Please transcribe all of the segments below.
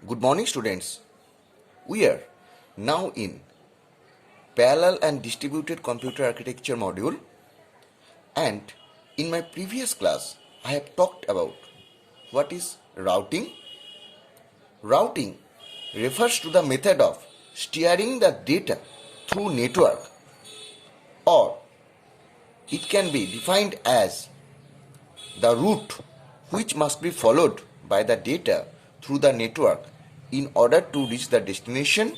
Good morning, students. We are now in parallel and distributed computer architecture module, and in my previous class I have talked about what is routing. Routing refers to the method of steering the data through network, or it can be defined as the route which must be followed by the data through the network in order to reach the destination.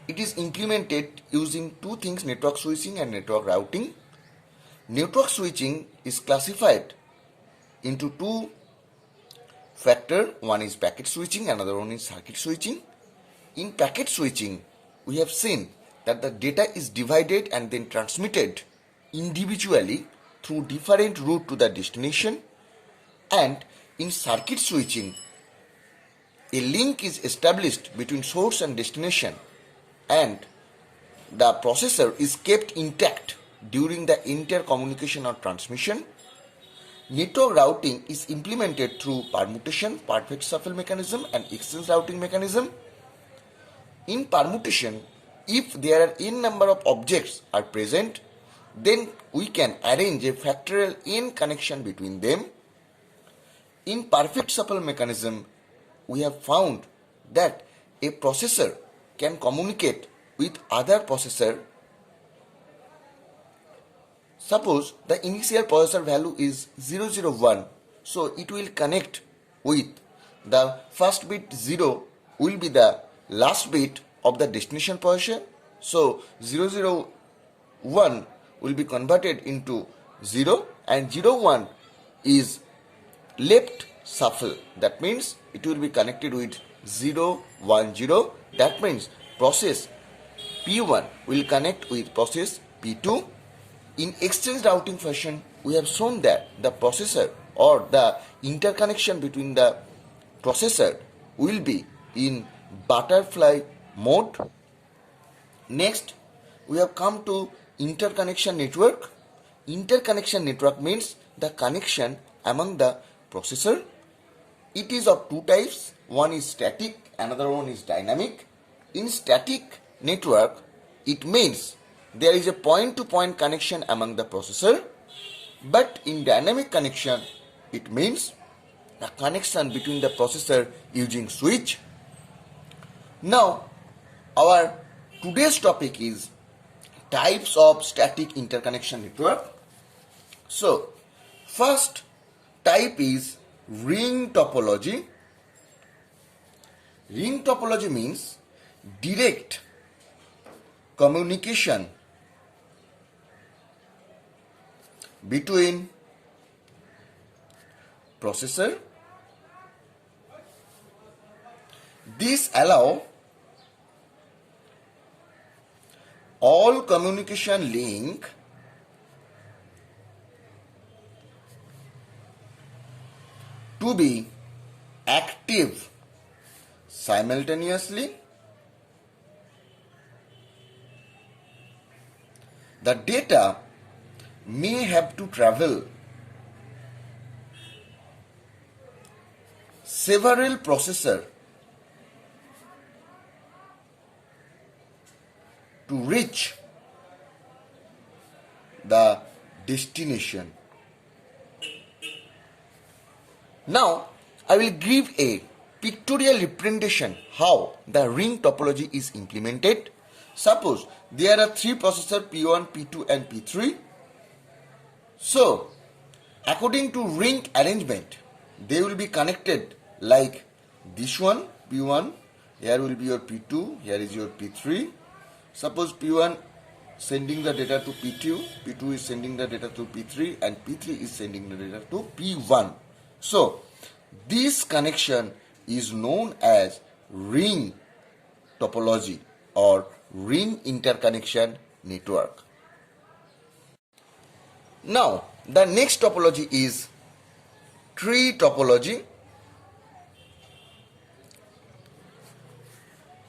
It is implemented using two things, network switching and network routing. Network switching is classified into two factors. One is packet switching, another one is circuit switching. In packet switching, we have seen that the data is divided and then transmitted individually through different route to the destination, and in circuit switching, a link is established between source and destination, and the processor is kept intact during the intercommunication or transmission. Network routing is implemented through permutation, perfect shuffle mechanism, and exchange routing mechanism. In permutation, if there are n number of objects are present, then we can arrange a factorial n connection between them. In perfect shuffle mechanism, we have found that a processor can communicate with other processor. Suppose the initial processor value is 001, so it will connect with the first bit 0 will be the last bit of the destination processor. So 001 will be converted into 0, and 01 is left shuffle. That means it will be connected with 010. That means process P1 will connect with process P2. In exchange routing fashion, we have shown that the processor or the interconnection between the processor will be in butterfly mode. Next, we have come to interconnection network. Interconnection network means the connection among the processor. It is of two types. One is static, another one is dynamic. In static network, it means there is a point-to-point connection among the processor, but in dynamic connection, it means the connection between the processor using switch. Now, our today's topic is types of static interconnection network. So, first type is ring topology. Ring topology means direct communication between processor. This allows all communication link to be active simultaneously. The data may have to travel several processors to reach the destination. Now, I will give a pictorial representation how the ring topology is implemented. Suppose there are three processors P1, P2 and P3. So, according to ring arrangement, they will be connected like this one, P1, here will be your P2, here is your P3. Suppose P1 sending the data to P2, P2 is sending the data to P3, and P3 is sending the data to P1. So, this connection is known as ring topology or ring interconnection network. Now, the next topology is tree topology.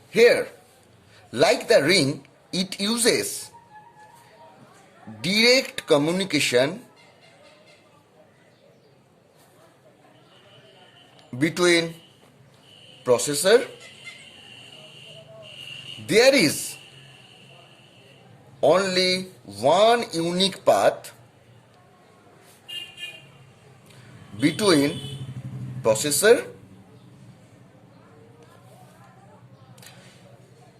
Here, like the ring, it uses direct communication between processor, there is only one unique path between processor.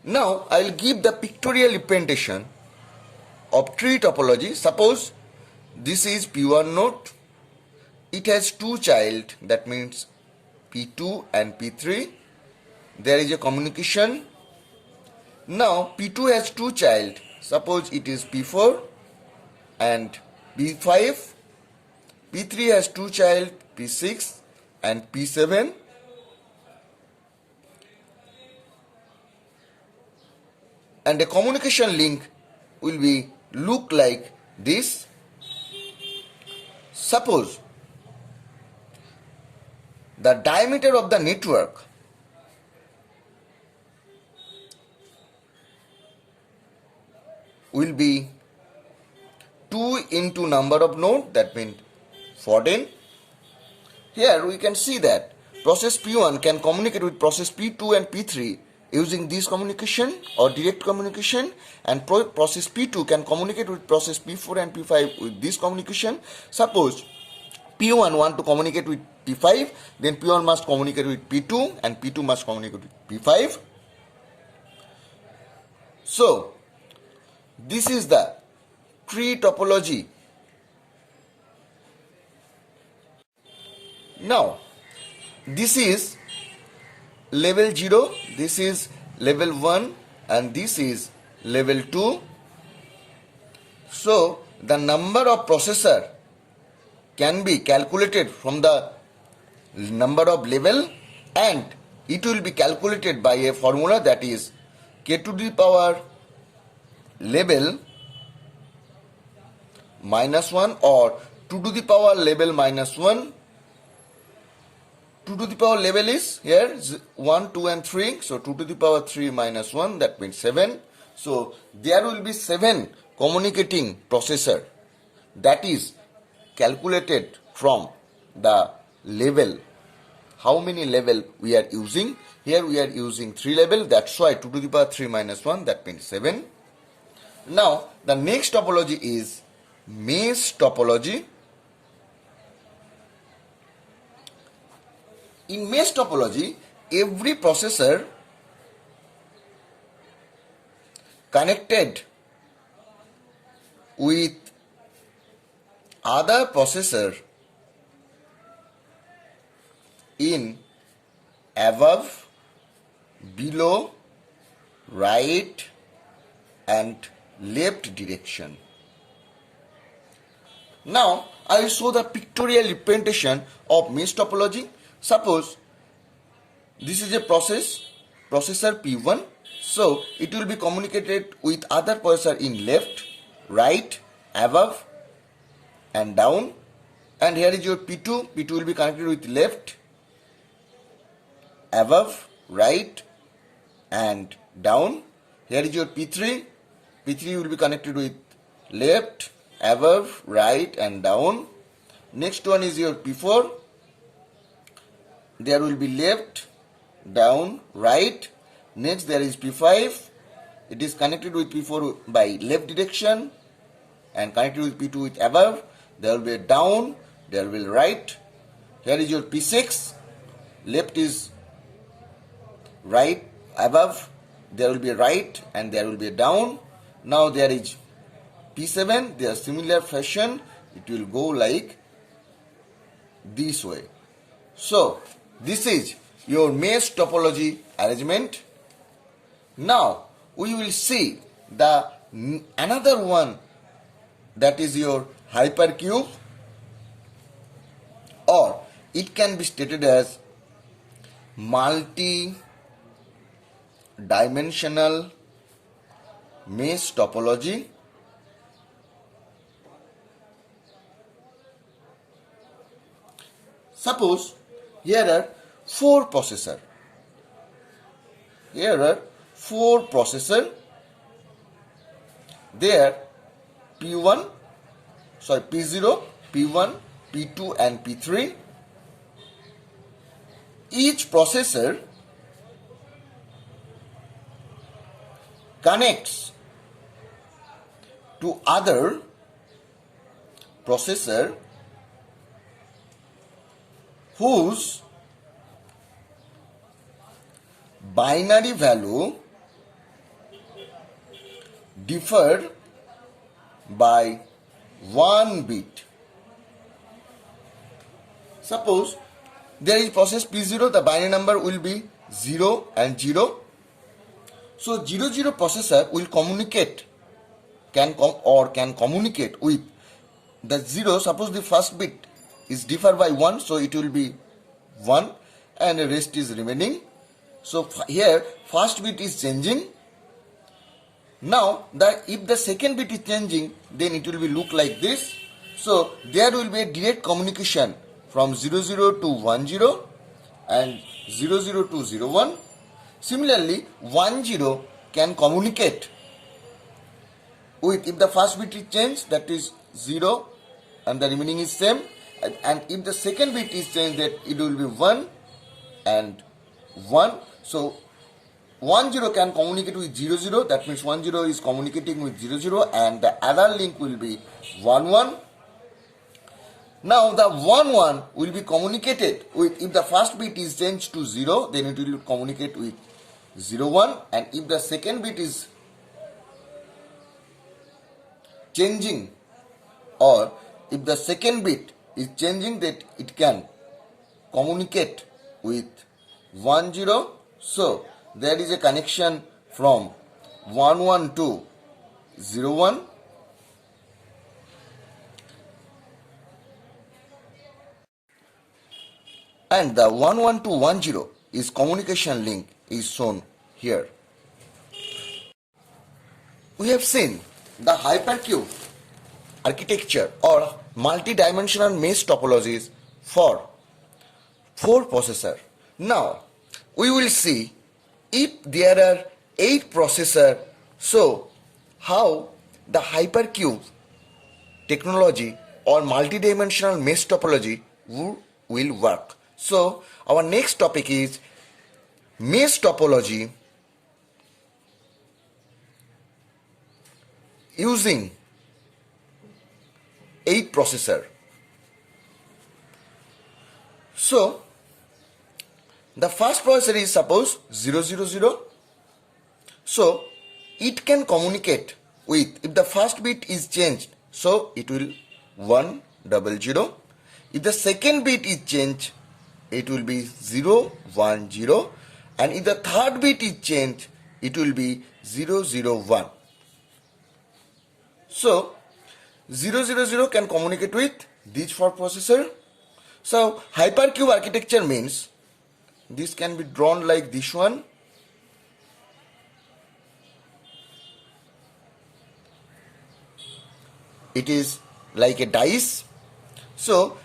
Now I will give the pictorial representation of tree topology. Suppose this is P1 node. It has two child, that means P2 and P3. There is a communication. Now P2 has two child. Suppose it is P4 and P5. P3 has two child, P6 and P7. And the communication link will be look like this. Suppose the diameter of the network will be 2 into number of node, that means 14. Here we can see that process P1 can communicate with process P2 and P3 using this communication or direct communication, and process P2 can communicate with process P4 and P5 with this communication. Suppose P1 want to communicate with P5, then P1 must communicate with P2 and P2 must communicate with P5. So this is the tree topology. Now this is level 0, this is level 1 and this is level 2. So the number of processor can be calculated from the number of level, and it will be calculated by a formula, that is k to the power level minus 1 or 2 to the power level minus 1. 2 to the power level is here 1, 2 and 3. So 2 to the power 3 minus 1, that means 7. So there will be 7 communicating processor, that is calculated from the level. How many level we are using? Here we are using 3 level, that's why 2 to the power 3 minus 1, that means 7. Now the next topology is mesh topology. In mesh topology, every processor connected with other processor in above, below, right and left direction. Now I will show the pictorial representation of mesh topology. Suppose this is a processor P1, so it will be communicated with other processor in left, right, above and down, and here is your P2. P2 will be connected with left, above, right and down. Here is your P3. P3 will be connected with left, above, right and down. Next one is your P4. There will be left, down, right. Next there is P5. It is connected with P4 by left direction and connected with P2 with above. There will be a down, there will be right. Here is your P6. Left is right, above. There will be a right and there will be a down. Now there is P7. They are similar fashion. It will go like this way. So this is your mesh topology arrangement. Now we will see the another one, that is your hypercube, or it can be stated as multi-dimensional mesh topology. Suppose here are 4 processor. Here are 4 processor. There P0, P1, P2 and P3. Each processor connects to other processor whose binary value differ by 1 bit. Suppose there is process P0, the binary number will be 0 and 0. So 00 processor will communicate, can communicate with the 0. Suppose the first bit is differ by 1, so it will be 1 and the rest is remaining. So here first bit is changing. Now if the second bit is changing, then it will be look like this. So there will be a direct communication from 00 to 10 and 00 to 01. Similarly 10 can communicate with, if the first bit is changed, that is 0 and the remaining is same, and if the second bit is changed, that it will be 1 and 1. So 10 can communicate with 00, that means 10 is communicating with 00 and the other link will be 11. Now the 11 will be communicated with, if the first bit is changed to 0, then it will communicate with 01, and if the second bit is changing, or if the second bit is changing, that it can communicate with 10. So there is a connection from 11 to 01. And the 11 to 10 is communication link is shown here. We have seen the Hypercube architecture or multi-dimensional mesh topologies for 4 processor. Now we will see if there are 8 processor, so how the Hypercube technology or multi-dimensional mesh topology will work. So our next topic is mesh topology using 8 processor. So the first processor is suppose 000. So it can communicate with, if the first bit is changed, so it will 100. If the second bit is changed, it will be 010, and if the third bit is changed, it will be 001. So 000 can communicate with these 4 processor. So Hypercube architecture means this can be drawn like this one. It is like a dice. So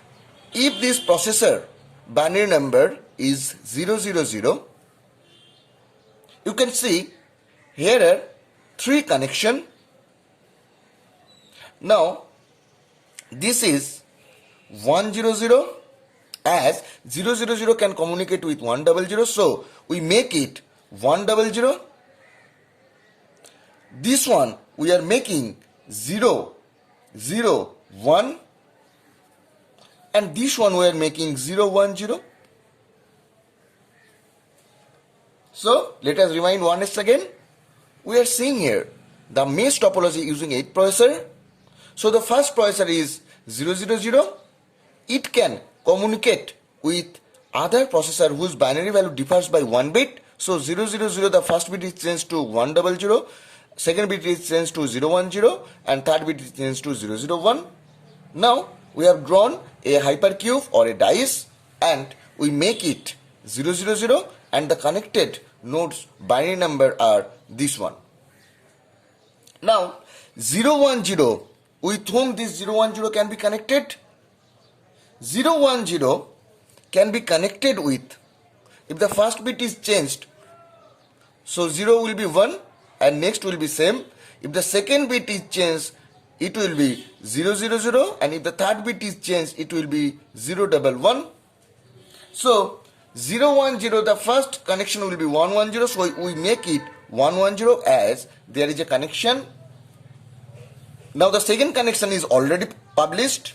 if this processor binary number is 000, you can see here are 3 connection. Now this is 100, as 000 can communicate with 100, so we make it 100. This one we are making 001, and this one we are making 010. So let us rewind once again. We are seeing here the mesh topology using 8 processor. So the first processor is 000. It can communicate with other processor whose binary value differs by 1 bit. So 000, the first bit is changed to 100, second bit is changed to 010, and third bit is changed to 001. Now we have drawn a hypercube or a dice, and we make it 000, and the connected nodes binary number are this one. Now 010, with whom this 010 can be connected? 010 can be connected with, if the first bit is changed, so 0 will be 1 and next will be same. If the second bit is changed, it will be 000, and if the third bit is changed, it will be 011. So 010, the first connection will be 110, so we make it 110 as there is a connection. Now the second connection is already published,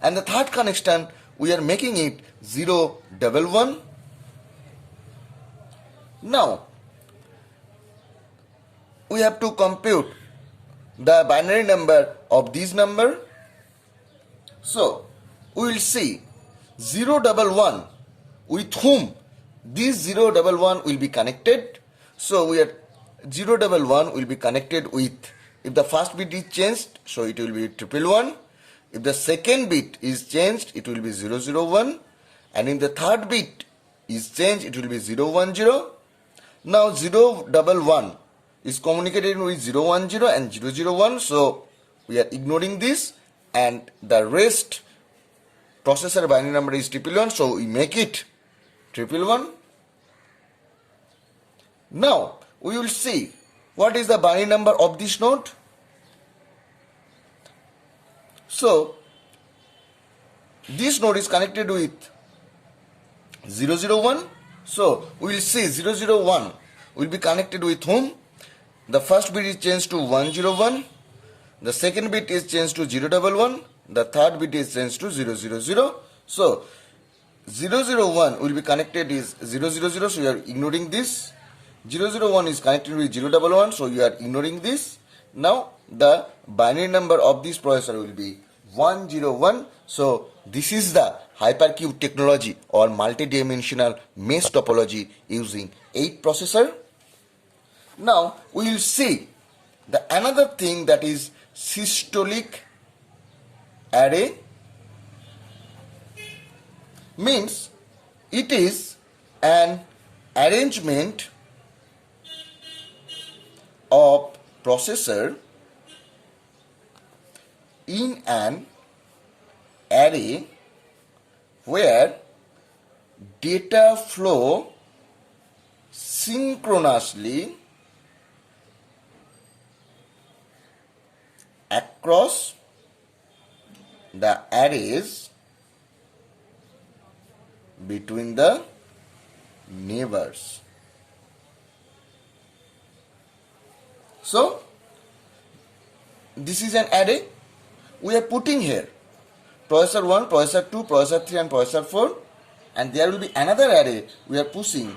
and the third connection we are making it 011. Now we have to compute the binary number of this number. So we will see 011 with whom this 011 will be connected. So we are 011 will be connected with, if the first bit is changed, so it will be 111. If the second bit is changed, it will be 001. And if the third bit is changed, it will be 010. Now 011 is communicated with 010 and 001. So we are ignoring this, and the rest processor binary number is 111. So we make it 111. Now we will see what is the binary number of this node. So this node is connected with 001. So we will see 001 will be connected with whom? The first bit is changed to 101. The second bit is changed to 011. The third bit is changed to 000. So 001 will be connected is 000. So you are ignoring this. 001 is connected with 011. So you are ignoring this. Now the binary number of this processor will be 101. So this is the Hypercube technology or multi-dimensional mesh topology using 8 processor. Now we will see the another thing, that is systolic array. Means it is an arrangement of processor in an array where data flow synchronously across the arrays between the neighbors. So this is an array we are putting here: processor 1, processor 2, processor 3 and processor 4, and there will be another array we are pushing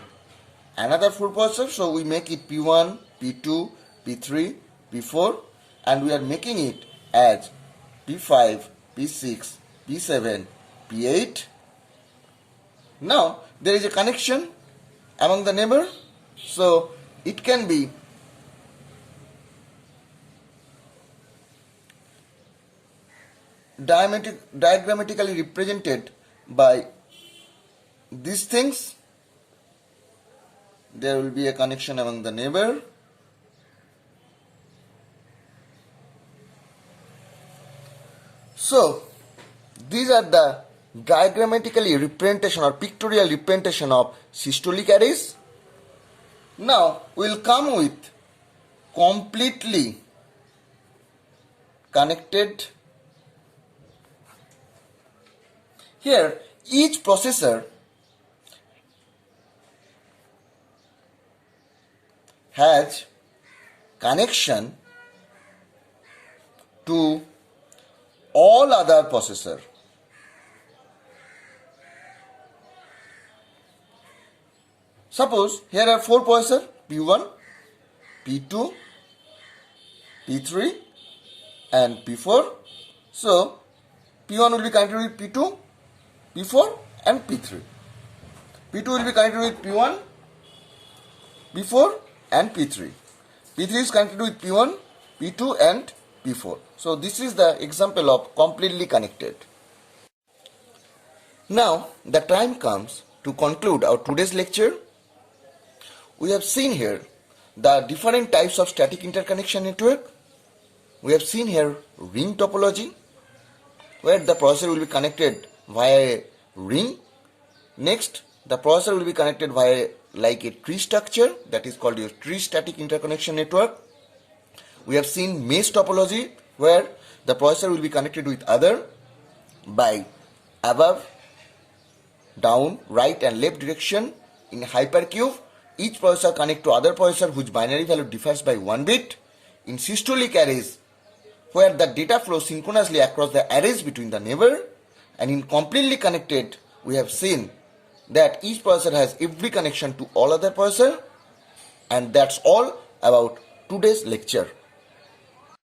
another 4 processors. So we make it P1, P2, P3, P4, and we are making it as P5, P6, P7, P8. Now there is a connection among the neighbor, so it can be diagrammatically represented by these things. There will be a connection among the neighbor. So these are the diagrammatically representation or pictorial representation of systolic arrays. Now we will come with completely connected. Here each processor has connection to all other processor. Suppose here are 4 processors, P1, P2, P3 and P4. So P1 will be connected with P2, P4 and P3. P2 will be connected with P1, P4 and P3. P3 is connected with P1, P2 and P4. So this is the example of completely connected. Now the time comes to conclude our today's lecture. We have seen here the different types of static interconnection network. We have seen here ring topology, where the processor will be connected via a ring. Next, the processor will be connected via like a tree structure, that is called a tree static interconnection network. We have seen mesh topology, where the processor will be connected with other by above, down, right and left direction in Hypercube. each processor connect to other processor whose binary value differs by 1 bit. In systolic arrays, where the data flows synchronously across the arrays between the neighbor, and in completely connected, we have seen that each processor has every connection to all other processor. And that's all about today's lecture.